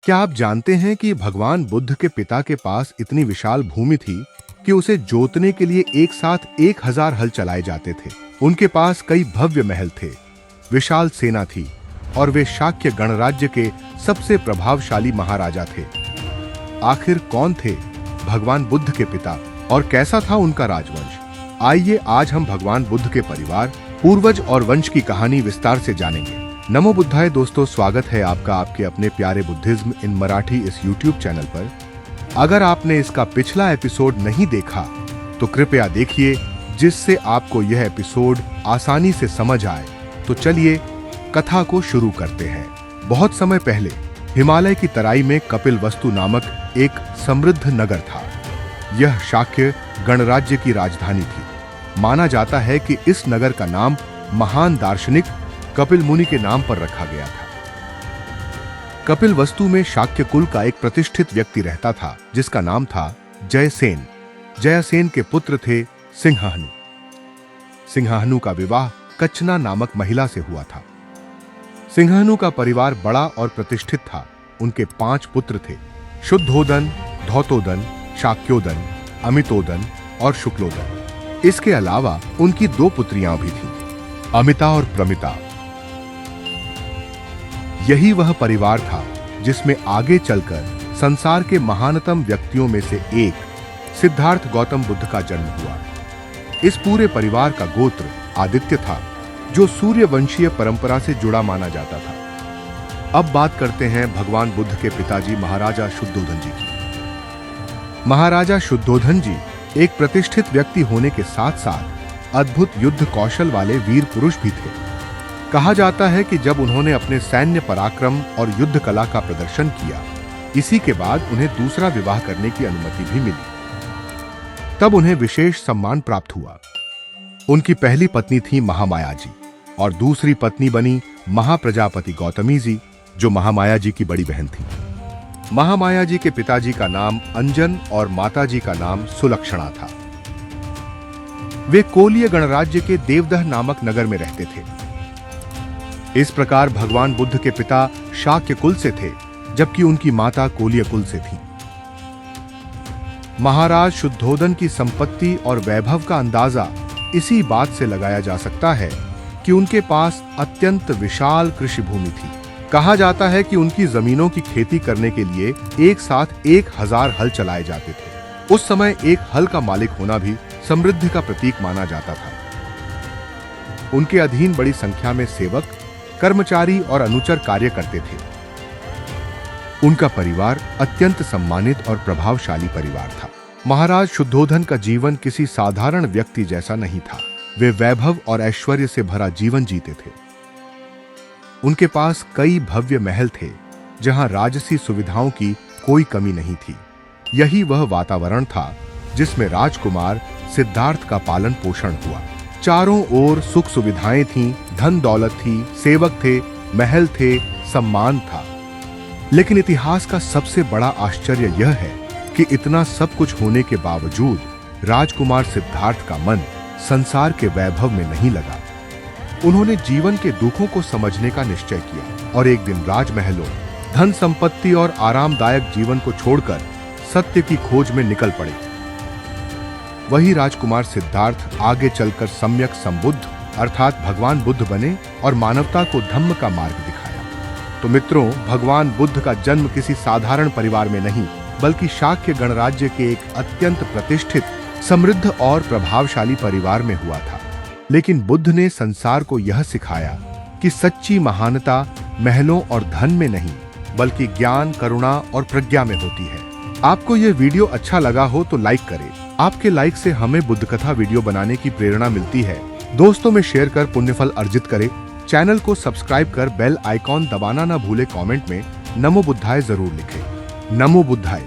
क्या आप जानते हैं कि भगवान बुद्ध के पिता के पास इतनी विशाल भूमि थी कि उसे जोतने के लिए एक साथ 1000 हल चलाए जाते थे। उनके पास कई भव्य महल थे, विशाल सेना थी और वे शाक्य गणराज्य के सबसे प्रभावशाली महाराजा थे। आखिर कौन थे भगवान बुद्ध के पिता और कैसा था उनका राजवंश? आइए आज हम भगवान बुद्ध के परिवार, पूर्वज और वंश की कहानी विस्तार से जानेंगे। नमो बुद्धाय दोस्तों, स्वागत है आपका आपके अपने प्यारे बुद्धिज्म इन मराठी इस YouTube चैनल पर। अगर आपने इसका पिछला एपिसोड नहीं देखा तो कृपया देखिए, जिससे आपको यह एपिसोड आसानी से समझ आए। तो चलिए कथा को शुरू करते हैं। बहुत समय पहले हिमालय की तराई में कपिलवस्तु नामक एक समृद्ध नगर था। यह शाक्य गणराज्य की राजधानी थी। माना जाता है कि इस नगर का नाम महान दार्शनिक कपिल मुनि के नाम पर रखा गया था। कपिलवस्तु में शाक्य कुल का एक प्रतिष्ठित व्यक्ति रहता था, जिसका नाम था जयसेन। जयसेन के पुत्र थे सिंहाहनु। सिंहाहनु का विवाह कचना नामक महिला से हुआ था। सिंहाहनु का परिवार बड़ा और प्रतिष्ठित था। उनके 5 पुत्र थे, शुद्धोदन, धौतोदन, शाक्योदन, अमितोदन और शुक्लोदन। इसके अलावा उनकी 2 पुत्रियां भी थीं, अमिता और प्रमिता। यही वह परिवार था जिसमें आगे चलकर संसार के महानतम व्यक्तियों में से एक सिद्धार्थ गौतम बुद्ध का जन्म हुआ। इस पूरे परिवार का गोत्र आदित्य था, जो सूर्यवंशीय परंपरा से जुड़ा माना जाता था। अब बात करते हैं भगवान बुद्ध के पिताजी महाराजा शुद्धोधन जी की। महाराजा शुद्धोधन जी एक प्रतिष्ठित व्यक्ति होने के साथ साथ अद्भुत युद्ध कौशल वाले वीर पुरुष भी थे। कहा जाता है कि जब उन्होंने अपने सैन्य पराक्रम और युद्ध कला का प्रदर्शन किया, इसी के बाद उन्हें दूसरा विवाह करने की अनुमति भी मिली। तब उन्हें विशेष सम्मान प्राप्त हुआ। उनकी पहली पत्नी थी महामाया जी और दूसरी पत्नी बनी महाप्रजापति गौतमी जी, जो महामाया जी की बड़ी बहन थी। महामाया जी के पिताजी का नाम अंजन और माताजी का नाम सुलक्षणा था। वे कोलीय गणराज्य के देवदह नामक नगर में रहते थे। इस प्रकार भगवान बुद्ध के पिता शाक्य कुल से थे, जबकि उनकी माता कोलीय कुल से थी। महाराज शुद्धोधन की संपत्ति और वैभव का अंदाजा इसी बात से लगाया जा सकता है कि उनके पास अत्यंत विशाल कृषि भूमि थी। कहा जाता है कि उनकी जमीनों की खेती करने के लिए एक साथ 1000 हल चलाए जाते थे। उस समय एक हल का मालिक होना भी समृद्धि का प्रतीक माना जाता था। उनके अधीन बड़ी संख्या में सेवक, कर्मचारी और अनुचर कार्य करते थे। उनका परिवार अत्यंत सम्मानित और प्रभावशाली परिवार था। महाराज शुद्धोधन का जीवन किसी साधारण व्यक्ति जैसा नहीं था। वे वैभव और ऐश्वर्य से भरा जीवन जीते थे। उनके पास कई भव्य महल थे, जहां राजसी सुविधाओं की कोई कमी नहीं थी। यही वह वातावरण था जिसमें राजकुमार सिद्धार्थ का पालन पोषण हुआ। चारों ओर सुख सुविधाएं थीं, धन दौलत थी, सेवक थे, महल थे, सम्मान था। लेकिन इतिहास का सबसे बड़ा आश्चर्य यह है कि इतना सब कुछ होने के बावजूद राजकुमार सिद्धार्थ का मन संसार के वैभव में नहीं लगा। उन्होंने जीवन के दुखों को समझने का निश्चय किया और एक दिन राजमहलों, धन संपत्ति और आरामदायक जीवन को छोड़कर सत्य की खोज में निकल पड़े। वही राजकुमार सिद्धार्थ आगे चलकर सम्यक संबुद्ध अर्थात भगवान बुद्ध बने और मानवता को धम्म का मार्ग दिखाया। तो मित्रों, भगवान बुद्ध का जन्म किसी साधारण परिवार में नहीं, बल्कि शाक्य गणराज्य के एक अत्यंत प्रतिष्ठित, समृद्ध और प्रभावशाली परिवार में हुआ था। लेकिन बुद्ध ने संसार को यह सिखाया कि सच्ची महानता महलों और धन में नहीं, बल्कि ज्ञान, करुणा और प्रज्ञा में होती है। आपको यह वीडियो अच्छा लगा हो तो लाइक करें। आपके लाइक से हमें बुद्ध कथा वीडियो बनाने की प्रेरणा मिलती है। दोस्तों में शेयर कर पुण्यफल अर्जित करें। चैनल को सब्सक्राइब कर बेल आइकॉन दबाना न भूले। कमेंट में नमो बुद्धाय जरूर लिखें। नमो बुद्धाय।